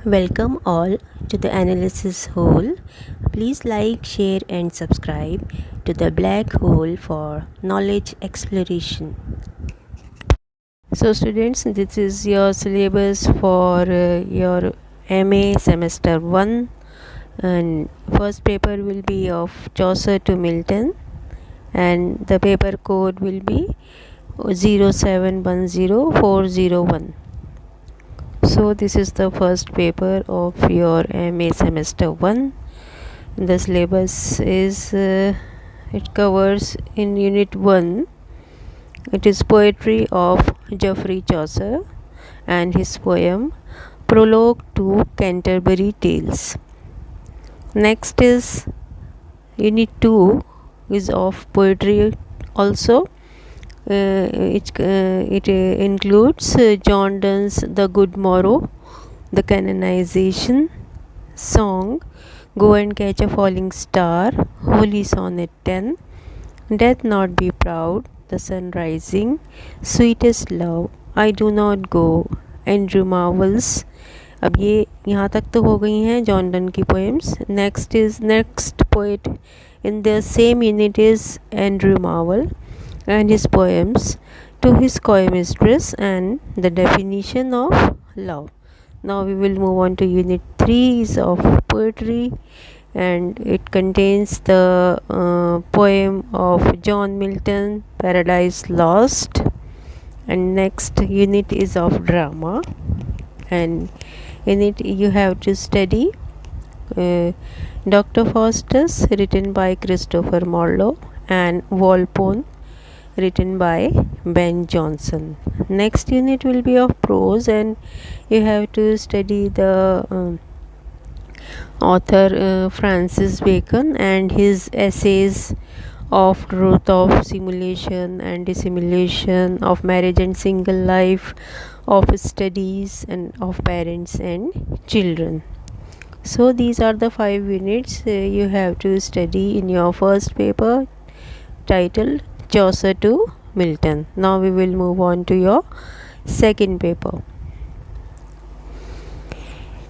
Welcome all to the analysis hole. Please like, share, and subscribe to the black hole for knowledge exploration. So, students, this is your syllabus for your MA semester 1, and first paper will be of Chaucer to Milton, and the paper code will be 0710401. So this is the first paper of your MA semester 1. The syllabus is it covers in unit 1. It is poetry of Geoffrey Chaucer and his poem Prologue to Canterbury Tales. Next is unit 2 is of poetry also. It includes John Donne's The Good Morrow, The Canonization, Song, Go and Catch a Falling Star, Holy Sonnet 10, Death Not Be Proud, The Sun Rising, Sweetest Love, I Do Not Go, Andrew Marvell's. अब ये यहाँ तक तो हो गई हैं John Donne की poems. Next poet in the same unit is Andrew Marvel and his poems To His Coy Mistress and the Definition of Love. Now we will move on to unit 3 of poetry, and it contains the poem of John Milton Paradise Lost. And next unit is of drama, and in it you have to study Dr. Faustus, written by Christopher Marlowe, and Walpole, written by Ben Jonson. Next unit will be of prose, and you have to study the author Francis Bacon and his essays of Truth of Simulation and Dissimulation, of Marriage and Single Life, of Studies, and of Parents and Children. So these are the 5 units you have to study in your first paper titled Chaucer to Milton. Now we will move on to your second paper.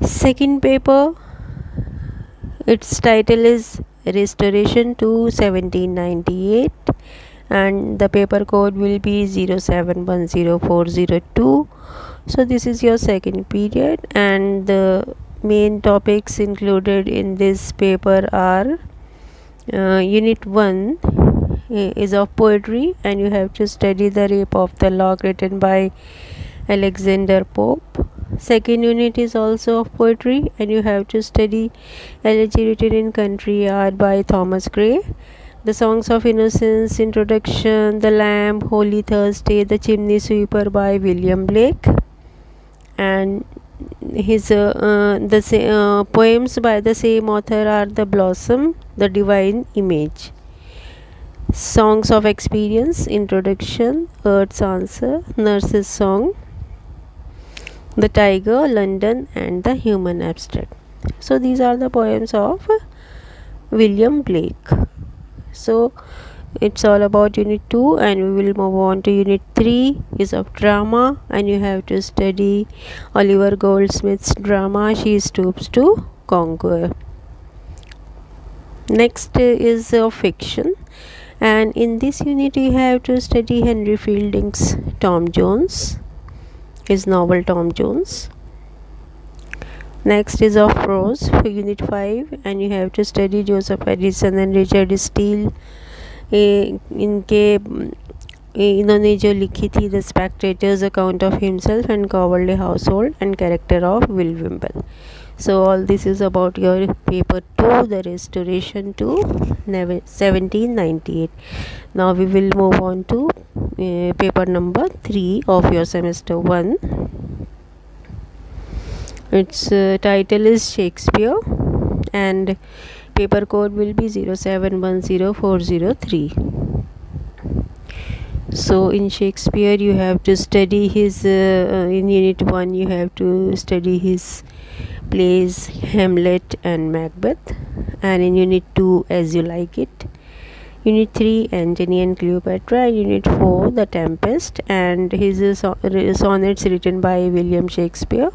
Second paper, its title is Restoration to 1798, and the paper code will be 0710402. So this is your second period, and the main topics included in this paper are unit 1 is of poetry, and you have to study The Rape of the Lock, written by Alexander Pope. Second unit is also of poetry, and you have to study Elegy Written in Country Yard by Thomas Gray, The Songs of Innocence, Introduction, The Lamb, Holy Thursday, The Chimney Sweeper by William Blake, and his poems by the same author are The Blossom, The Divine Image, Songs of Experience, Introduction, Earth's Answer, Nurse's Song, The Tiger, London, and The Human Abstract. So these are the poems of William Blake. So it's all about unit 2, and we will move on to unit 3 is of drama, and you have to study Oliver Goldsmith's drama She Stoops to Conquer. Next is of fiction, and in this unit you have to study Henry Fielding's Tom Jones, his novel Tom Jones. Next is of prose for unit 5, and you have to study Joseph Addison and Richard Steele. इन्होंने जो लिखी थी the Spectator's account of himself and Coverley household and character of Will Wimble. So all this is about your paper 2, the restoration to 1798. Now we will move on to paper number 3 of your semester 1. Its title is Shakespeare, and paper code will be 0710403. So in Shakespeare you have to study his in unit 1 you have to study his plays Hamlet and Macbeth, and in unit 2 As You Like It, Unit 3, Antony and Cleopatra. Unit 4, The Tempest and his sonnets written by William Shakespeare.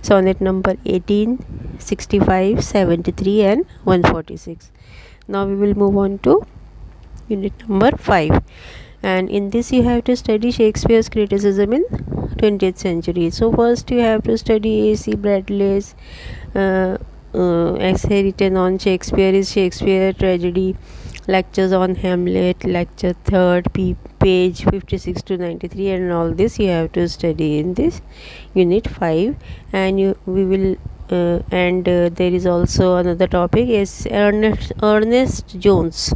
Sonnet number 18, 65, 73 and 146. Now we will move on to unit number 5, and in this you have to study Shakespeare's criticism in 20th century. So first you have to study A.C. Bradley's essay written on Shakespeare is Shakespeare Tragedy, lectures on Hamlet, lecture 3rd, page 56 to 93, and all this you have to study in this unit 5. And we will there is also another topic is Ernest Jones,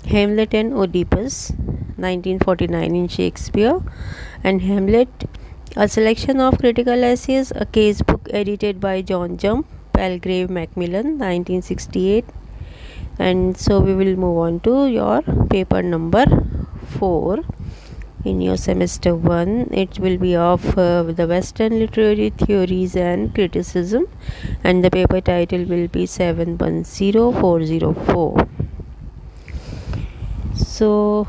Hamlet and Oedipus, 1949 in Shakespeare, and Hamlet, a selection of critical essays, a case book edited by John Jump, Palgrave Macmillan, 1968. And so we will move on to your paper number 4 in your semester 1. It will be of the Western literary theories and criticism, and the paper title will be 710404. So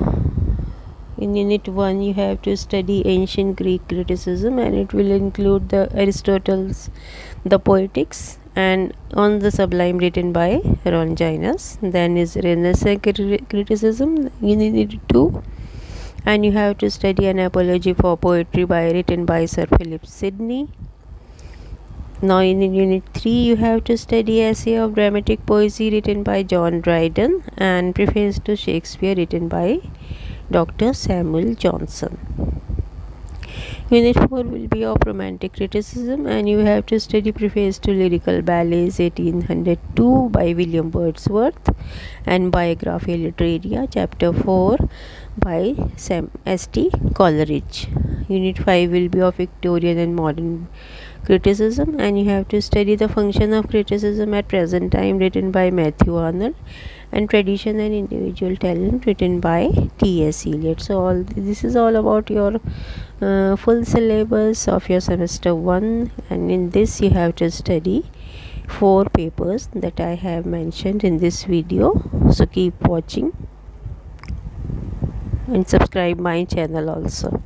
in unit 1 you have to study ancient Greek criticism, and it will include the Aristotle's The Poetics and on the Sublime written by Longinus. Then is Renaissance criticism, unit 2, and you have to study an apology for poetry written by Sir Philip Sidney. Now in unit 3 you have to study essay of dramatic poesy written by John Dryden and preface to Shakespeare written by Dr. Samuel Johnson. Unit 4 will be of romantic criticism, and you have to study preface to Lyrical Ballets 1802 by William Wordsworth and Biographia Literaria chapter 4 by S.T. Coleridge. Unit 5 will be of Victorian and modern criticism, and you have to study the function of criticism at present time written by Matthew Arnold, and tradition and individual talent written by T.S. Eliot. So this is all about your full syllabus of your semester 1, and in this you have to study 4 papers that I have mentioned in this video. So keep watching and subscribe my channel also.